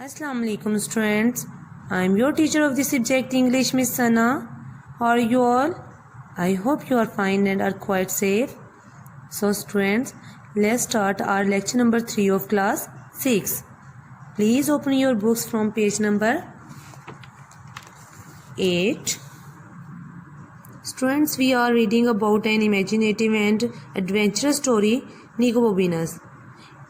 Assalamu alaikum students. I am your teacher of the subject English, Miss Sana. How are you all? I hope you are fine and are quite safe. So students, let's start our lecture number 3 of class 6. Please open your books from page number 8. Students, we are reading about an imaginative and adventurous story, Nicobovinus.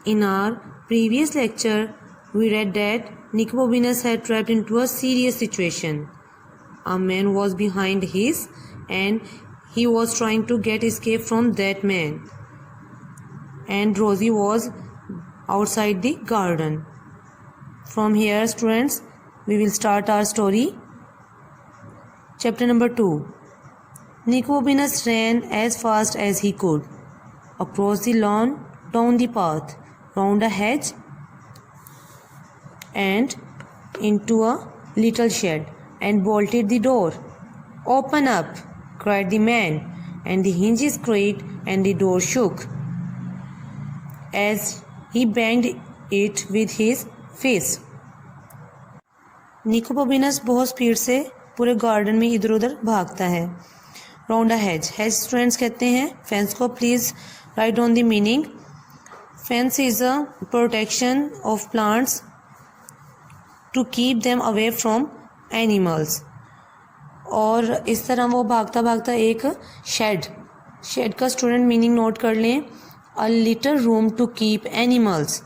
In our previous lecture, we read that Nicobovinus had trapped into a serious situation. A man was behind his and he was trying to get escape from that man. And Rosie was outside the garden. From here, students, we will start our story. Chapter number 2. Nicobovinus ran as fast as he could. Across the lawn, down the path, round a hedge, and into a little shed, and bolted the door. "Open up!" cried the man, and the hinges creaked and the door shook as he banged it with his fist. निकोबोविनस बहुत speed से पूरे garden में इधर उधर भागता है. Round a hedge. Hedge students कहते हैं फेंस को. Please write down the meaning. Fence is a protection of plants to keep them away from animals. और इस तरह वो भागता भागता एक शेड का स्टूडेंट मीनिंग नोट कर लें. A little room to keep animals.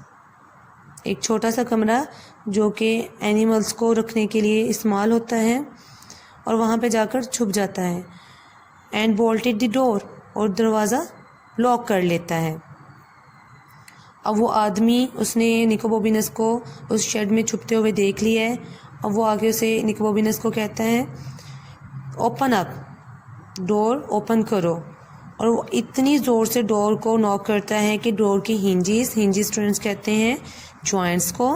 एक छोटा सा कमरा जो कि एनिमल्स को रखने के लिए इस्तेमाल होता है और वहाँ पे जाकर छुप जाता है. And bolted the door. और दरवाज़ा लॉक कर लेता है. अब वो आदमी उसने निकोबोविनस को उस शेड में छुपते हुए देख लिया है. अब वो आगे उसे निकोबोविनस को कहता है ओपन अप, डोर ओपन करो. और वो इतनी ज़ोर से डोर को नॉक करता है कि डोर की हिंजिस स्टूडेंट्स कहते हैं जॉइंट्स को.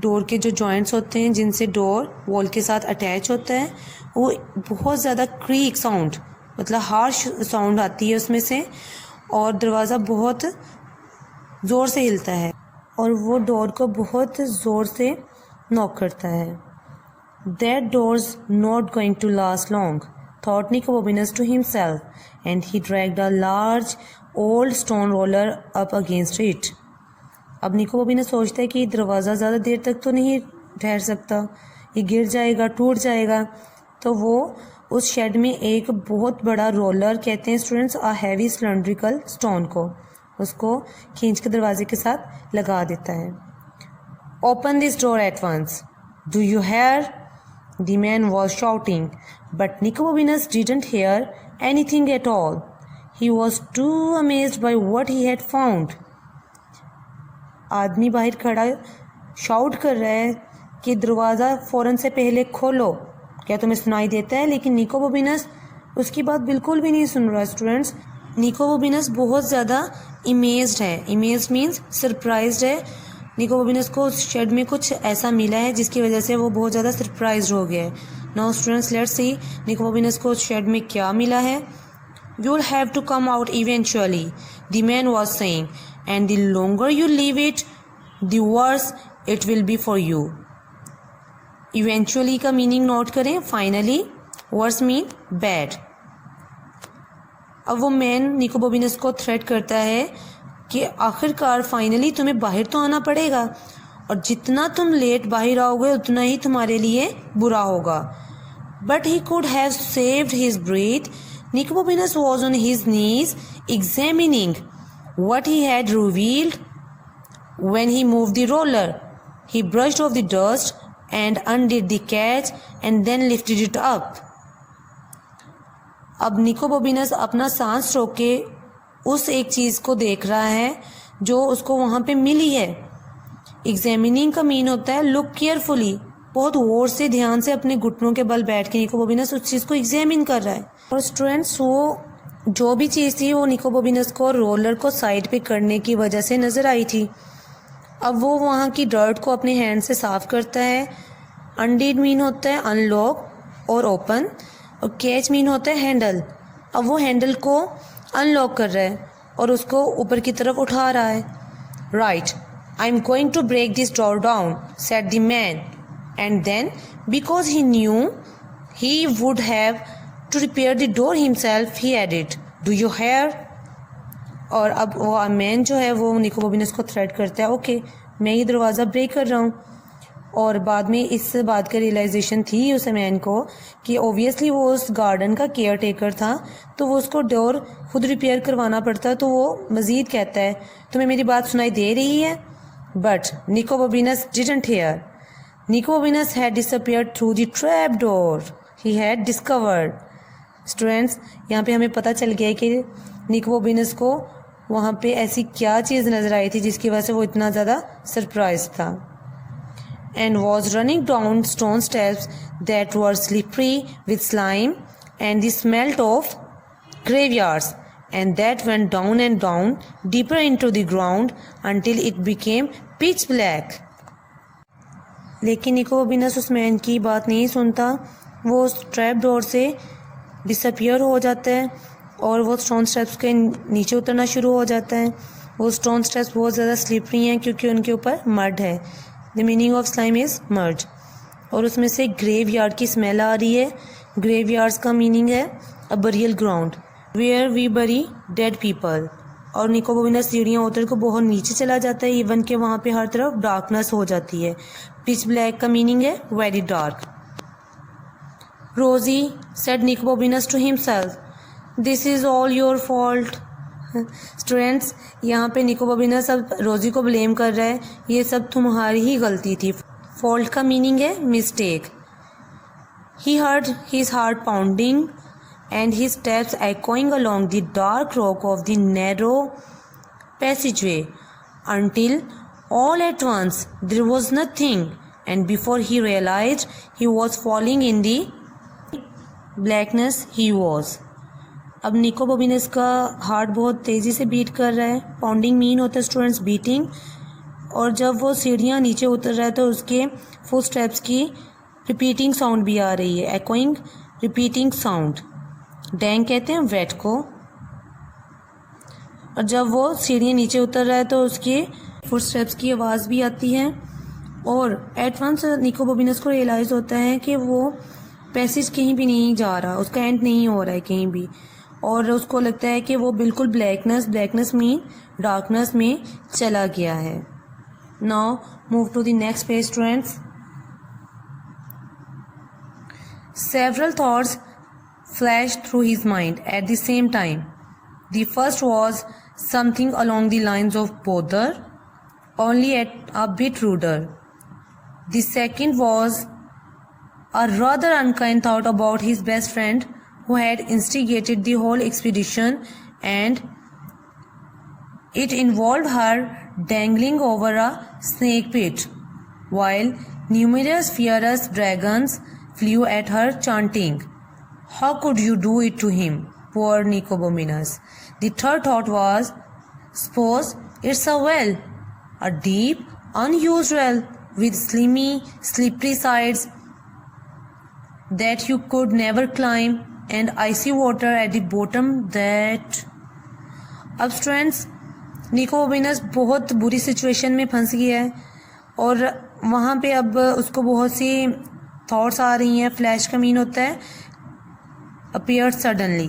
डोर के जो जॉइंट्स होते हैं जिनसे डोर वॉल के साथ अटैच होता है, वो बहुत ज़्यादा क्रीक साउंड, मतलब हार्श साउंड आती है उसमें से, और दरवाज़ा बहुत ज़ोर से हिलता है और वो डोर को बहुत ज़ोर से नॉक करता है. That door's not going to last long, thought Nicobovinus to himself, and he dragged a large old stone roller up against it. अब निकोबोविनस सोचता है कि दरवाज़ा ज़्यादा देर तक तो नहीं ठहर सकता, ये गिर जाएगा, टूट जाएगा. तो वो उस शेड में एक बहुत बड़ा रोलर, कहते हैं students a heavy cylindrical stone को, उसको खींच के दरवाजे के साथ लगा देता है. Open this door at once, do you hear? The man was shouting, but Nicobobinus didn't hear anything at all. He was too amazed by what he had found. आदमी बाहर खड़ा शाउट कर रहा है कि दरवाज़ा फ़ौरन से पहले खोलो, क्या तुम्हें सुनाई देता है? लेकिन निकोबोविनस उसकी बात बिल्कुल भी नहीं सुन रहा. स्टूडेंट्स, निकोबोविनस बहुत ज़्यादा इमेज्ड है. इमेज्ड मीन्स सरप्राइज्ड है. निकोबोविनस को उस शेड में कुछ ऐसा मिला है जिसकी वजह से वो बहुत ज़्यादा सरप्राइज्ड हो गया है. Now students, let's see Nicobobinus को उस शेड में क्या मिला है. You will have to come out eventually, the man was saying, and the longer you leave it, the worse it will be for you. Eventually का meaning note करें. finally, worse mean bad. अब वो man निकोबोविनस को threat करता है कि आखिरकार finally तुम्हें बाहर तो आना पड़ेगा, और जितना तुम लेट बाहर आओगे उतना ही तुम्हारे लिए बुरा होगा. But he could have saved his breath. Nicobovinus was on his knees examining what he had revealed when he moved the roller. He brushed off the dust and undid the catch and then lifted it up. अब निकोबोविनस अपना सांस रोक के उस एक चीज़ को देख रहा है जो उसको वहाँ पे मिली है. एग्जामिनिंग का मीन होता है लुक केयरफुली. बहुत गौर से, ध्यान से अपने घुटनों के बल बैठ के निकोबोविनस उस चीज़ को एग्जामिन कर रहा है. और स्टूडेंट्स, वो जो भी चीज़ थी वो निकोबोविनस को रोलर को साइड पे करने की वजह से नज़र आई थी. अब वो वहाँ की डर्ट को अपने हैंड से साफ़ करता है. अनडीड मीन होता है अनलॉक और ओपन, और कैच मीन होता है हैंडल. अब वो हैंडल को अनलॉक कर रहा है और उसको ऊपर की तरफ उठा रहा है. Right, I'm going to break this door down, said the man. And then, because he knew he would have to repair the door himself, he added, Do you hear? और अब वो मैन जो है वो निको बॉबिनस को थ्रेट करता है, ओके मैं ये दरवाज़ा ब्रेक कर रहा हूँ। और बाद में इस बात का रियलाइजेशन थी उस मैन को कि ओबियसली वो उस गार्डन का केयर टेकर था, तो वो उसको डोर खुद रिपेयर करवाना पड़ता। तो वो मज़ीद कहता है, तुम्हें मेरी बात सुनाई दे रही है? बट निको बॉबिनस didn't hear. Nicobobinus had disappeared through the trap door he had discovered. Students, यहाँ पे हमें पता चल गया कि निको बॉबिनस को वहाँ पे ऐसी क्या चीज़ नज़र आई थी जिसकी वजह से वो इतना ज़्यादा सरप्राइज था। And was running down stone steps that were slippery with slime and the smelt of graveyards and that went down and down deeper into the ground until it became pitch black. लेकिन निको बॉबिनस उस man की बात नहीं सुनता। वो उस trap door से डिसअपियर हो जाता है और वो स्टोन स्टेप्स के नीचे उतरना शुरू हो जाता है। वो स्टोन स्टेप्स बहुत ज़्यादा स्लिपरी हैं क्योंकि उनके ऊपर मड है। The meaning of slime is mud. और उसमें से ग्रेव यार्ड की स्मेल आ रही है। ग्रेव यार्ड्स का मीनिंग है अ बरियल ग्राउंड वेयर वी बरी डेड पीपल। और निको बॉबिनस सीढ़ियाँ उतर को बहुत नीचे चला जाता है, इवन के वहाँ पे हर तरफ डार्कनेस हो जाती है। पिच ब्लैक का मीनिंग है very dark. Rosie said Nicobobinus to himself, this is all your fault. Students, यहाँ पे निको बॉबिनस अब रोजी को ब्लेम कर रहा है, ये सब तुम्हारी ही गलती थी। फॉल्ट का मीनिंग है mistake. He heard his heart pounding and his steps echoing along the dark rock of the narrow passageway until all at once there was nothing, and before he realized he was falling in the blackness he was. अब निको बॉबिनस का heart बहुत तेज़ी से beat कर रहा है। Pounding mean होता है स्टूडेंट्स बीटिंग। और जब वो सीढ़ियाँ नीचे उतर रहा है तो उसके फुट स्टेप्स की रिपीटिंग साउंड भी आ रही है, echoing रिपीटिंग साउंड। डैंग कहते हैं वेट को। और जब वो सीढ़ियाँ नीचे उतर रहा है तो उसके फुट स्टेप्स की आवाज़ भी आती है। और एट वंस निको बॉबिनस को रियलाइज़ होता है कि वो पैसेज कहीं भी नहीं जा रहा, उसका एंड नहीं हो रहा है कहीं भी। और उसको लगता है कि वो बिल्कुल ब्लैकनेस मीन डार्कनेस में चला गया है। Now move to the next page students. Several thoughts flashed through his mind at the same time. The first was something along the lines of bother, only a bit ruder. The second was a rather unkind thought about his best friend who had instigated the whole expedition, and it involved her dangling over a snake pit, while numerous fierce dragons flew at her chanting, How could you do it to him, poor Nico Bobinus? The third thought was, suppose it's a well, a deep, unused well with slippery sides that you could never climb and icy water at the bottom that... अब students, निको बॉबिनस बहुत बुरी situation में फंस गया है और वहाँ पे अब उसको बहुत सी थॉट्स आ रही हैं। फ्लैश का मीन होता है अपीयर सडनली।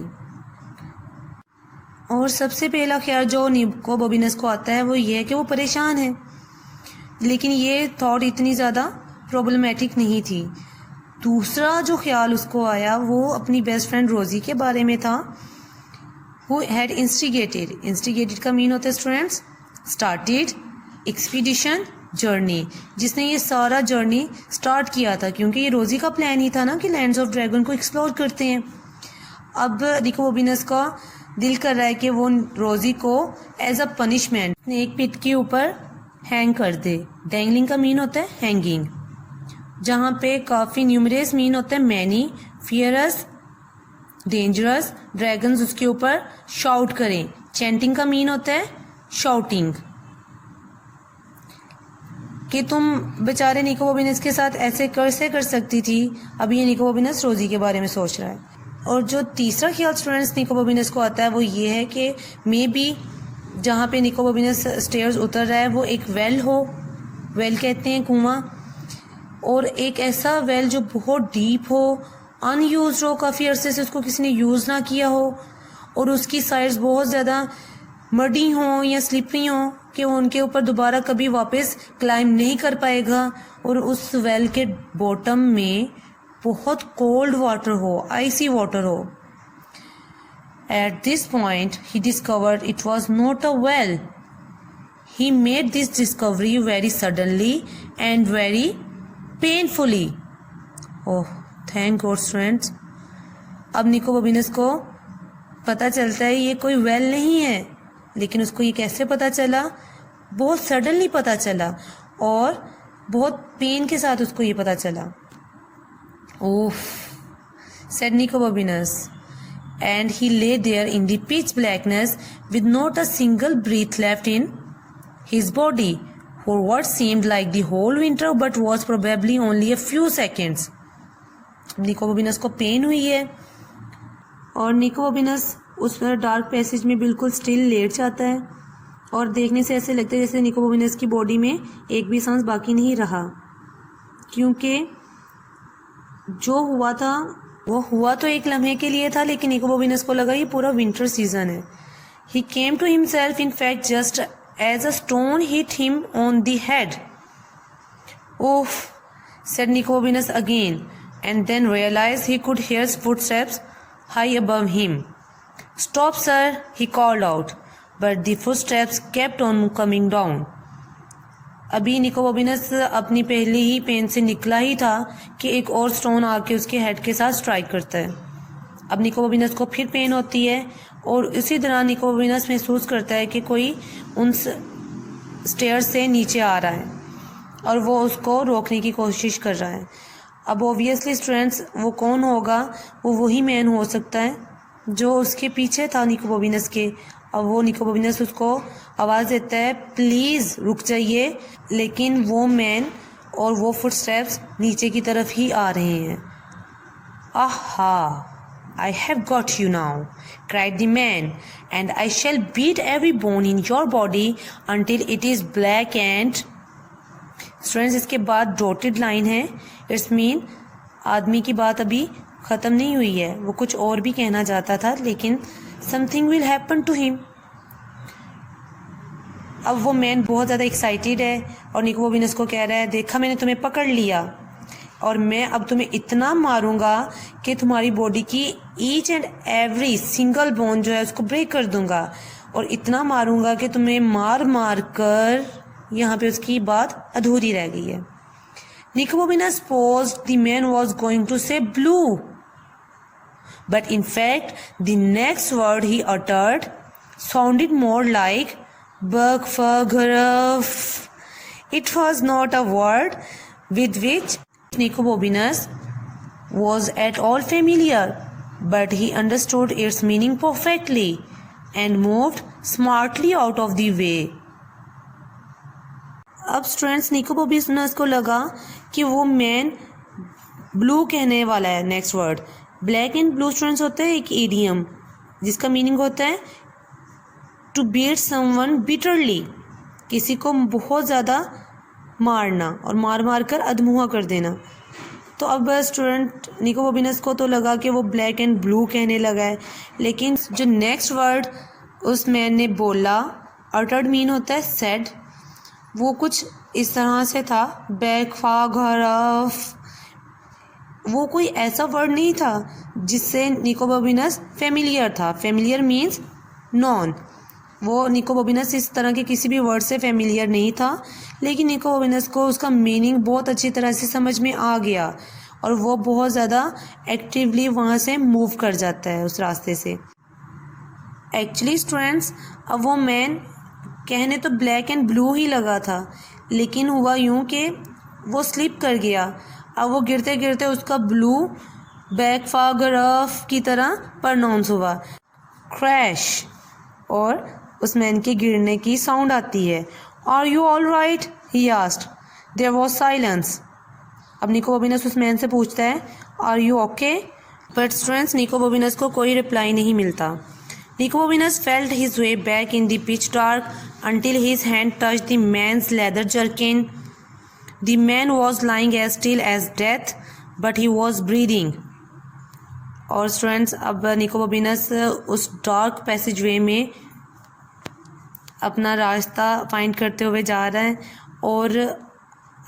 और सबसे पहला ख्याल जो निको बॉबिनस को आता है वो ये है कि वो परेशान है, लेकिन ये थॉट इतनी ज़्यादा प्रॉब्लमेटिक नहीं थी। दूसरा जो ख्याल उसको आया वो अपनी बेस्ट फ्रेंड रोजी के बारे में था, हु हैड इंस्टिगेटेड का मीन होता है स्टूडेंट्स स्टार्टेड एक्सपीडिशन जर्नी, जिसने ये सारा जर्नी स्टार्ट किया था, क्योंकि ये रोजी का प्लान ही था ना कि लैंड्स ऑफ ड्रैगन को एक्सप्लोर करते हैं। अब निको बॉबिनस का दिल कर रहा है कि वो रोजी को एज अ पनिशमेंट स्नेक पिट के ऊपर हैंग कर दे। डैंगलिंग का मीन होता है हैंगिंग, जहाँ पे काफ़ी न्यूमरस मीन होता है मैनी, फियरस, डेंजरस, ड्रैगन्स उसके ऊपर शाउट करें। चैंटिंग का मीन होता है शाउटिंग, कि तुम बेचारे निको बॉबिनस के साथ ऐसे कैसे कर सकती थी। अब ये निको बॉबिनस रोजी के बारे में सोच रहा है। और जो तीसरा ख्याल स्टूडेंट्स निको बॉबिनस को आता है वो ये है कि मे बी जहाँ पे निको बॉबिनस स्टेयर्स उतर रहा है वो एक वेल हो, वेल कहते हैं कुआं, और एक ऐसा वेल जो बहुत डीप हो, अनयूज हो, काफ़ी अरसे से उसको किसी ने यूज़ ना किया हो, और उसकी साइड्स बहुत ज़्यादा मडी हों या स्लिपरी हों कि वो उनके ऊपर दोबारा कभी वापस क्लाइम नहीं कर पाएगा, और उस वेल के बॉटम में बहुत कोल्ड वाटर हो, आइसी वाटर हो। At this point, he discovered it was not a well. He made this discovery very suddenly and very painfully. Oh, thank God, friends. अब निको बॉबिनस को पता चलता है ये कोई वेल नहीं है, लेकिन उसको ये कैसे पता चला? बहुत सडनली पता चला और बहुत पेन के साथ उसको ये पता चला। ओह, said Nico Bobinus. And he lay there in the pitch blackness with not a single breath left in his body for what seemed like the whole winter but was probably only a few seconds. निको बॉबिनस को pen हुई है और निको बॉबिनस उस dark passage में बिल्कुल still let जाता है और देखने से ऐसे लगता है जैसे निको बॉबिनस की बॉडी में एक भी सांस बाकी नहीं रहा, क्योंकि जो हुआ था वो हुआ तो एक लम्हे के लिए था, लेकिन निको बॉबिनस को लगा ये पूरा विंटर सीजन है। He came to himself in fact just as a stone hit him on the head. Oof, said Nicobobinus again, and then realize he could hear footsteps high above him. Stop sir, he called out, but the footsteps kept on coming down. अभी निको बॉबिनस अपनी पहली ही pen से निकला ही था कि एक और स्टोन आके उसके हेड के साथ स्ट्राइक करता है। अब निको बॉबिनस को फिर पेन होती है और इसी तरह निको बॉबिनस महसूस करता है कि कोई उन स्टेयर से नीचे आ रहा है और वो उसको रोकने की कोशिश कर रहा है। अब ऑब्वियसली स्टूडेंट्स, वो कौन होगा? वो वही मैन हो सकता है जो उसके पीछे था निको बॉबिनस के। अब वो निको बॉबिनस उसको आवाज़ देता है, प्लीज़ रुक जाइए, लेकिन वो मैन और वो फुटस्टेप्स नीचे की तरफ ही आ रहे हैं। आहा, I have got you now, cried the man, and I shall beat every bone in your body until it is black and... students, इसके बाद डॉटेड लाइन है, इट्स मीन आदमी की बात अभी ख़त्म नहीं हुई है, वो कुछ और भी कहना चाहता था, लेकिन something will happen to him. अब वो मैन बहुत ज़्यादा एक्साइटेड है और निको बॉबिनस को कह रहा है, देखा मैंने तुम्हें पकड़ लिया और मैं अब तुम्हें इतना मारूंगा कि तुम्हारी बॉडी की each and every single bone जो है उसको ब्रेक कर दूंगा, और इतना मारूंगा कि तुम्हें मार मार कर... यहाँ पे उसकी बात अधूरी रह गई है। निको बॉबिनस paused. The man was going to say blue, but in fact the next word he uttered sounded more like Bergfagruff. It was not a word with which Nico Bobinus was at all familiar, but he understood its meaning perfectly and moved smartly out of the way. अब students, Nicobobinus को लगा कि वो man blue कहने वाला है next word. Black and blue students होता है एक इडियम जिसका मीनिंग होता है टू बीट समवन बिटरली, किसी को बहुत ज़्यादा मारना और मार मार कर अधमुआ कर देना। तो अब स्टूडेंट निको बॉबिनस को तो लगा कि वो ब्लैक एंड ब्लू कहने लगा है, लेकिन जो नेक्स्ट वर्ड उस मैन ने बोला, अटर्ड मीन होता है सेड, वो कुछ इस तरह से था, बैकफागरफ। वो कोई ऐसा वर्ड नहीं था जिससे निको बॉबिनस फेमिलियर था। Familiar means non. वो निको बॉबिनस इस तरह के किसी भी वर्ड से फेमिलियर नहीं था, लेकिन निको बॉबिनस को उसका मीनिंग बहुत अच्छी तरह से समझ में आ गया और वो बहुत ज़्यादा एक्टिवली वहाँ से मूव कर जाता है उस रास्ते से। एक्चुअली स्टूडेंट्स, अब वो मैन कहने तो ब्लैक एंड ब्लू ही लगा था, लेकिन हुआ यूँ कि वो स्लिप कर गया। अब वो गिरते गिरते उसका ब्लू बैकफागरफ की तरह प्रोनाउंस हुआ, क्रैश, और उस मैन के गिरने की साउंड आती है। Are you all right? He asked. There was silence. अब निको बॉबिनस उस मैन से पूछता है, are you okay? But students, Nicobobinus को कोई रिप्लाई नहीं मिलता। Nicodemus felt his way back in the pitch dark until his hand touched the man's leather jerkin. The man was lying as still as death, but he was breathing. और students अब Nicodemus उस dark पैसेजवे में अपना रास्ता find करते हुए जा रहा है और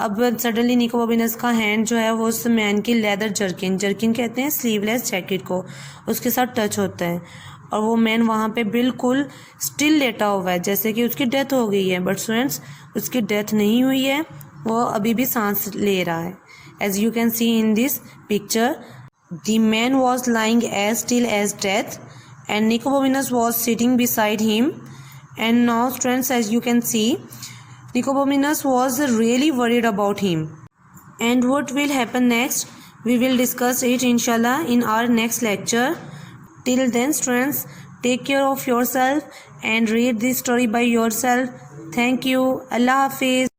अब सडनली निकोडेमस का हैंड जो है वो उस मैन की लेदर जर्किन कहते हैं स्लीवलेस जैकेट को, उसके साथ टच होता है और वो मैन वहाँ पे बिल्कुल स्टिल लेटा हुआ है जैसे कि उसकी डेथ हो गई है। बट स्टूडेंट्स उसकी डेथ नहीं हुई है, वो अभी भी सांस ले रहा है। As you can see in this picture the man was lying as still as death and Nicodemus was sitting beside him. And now students, as you can see, Nicodemus was really worried about him. And what will happen next? We will discuss it inshallah in our next lecture. Till then students, take care of yourself and read this story by yourself. Thank you. Allah Hafiz.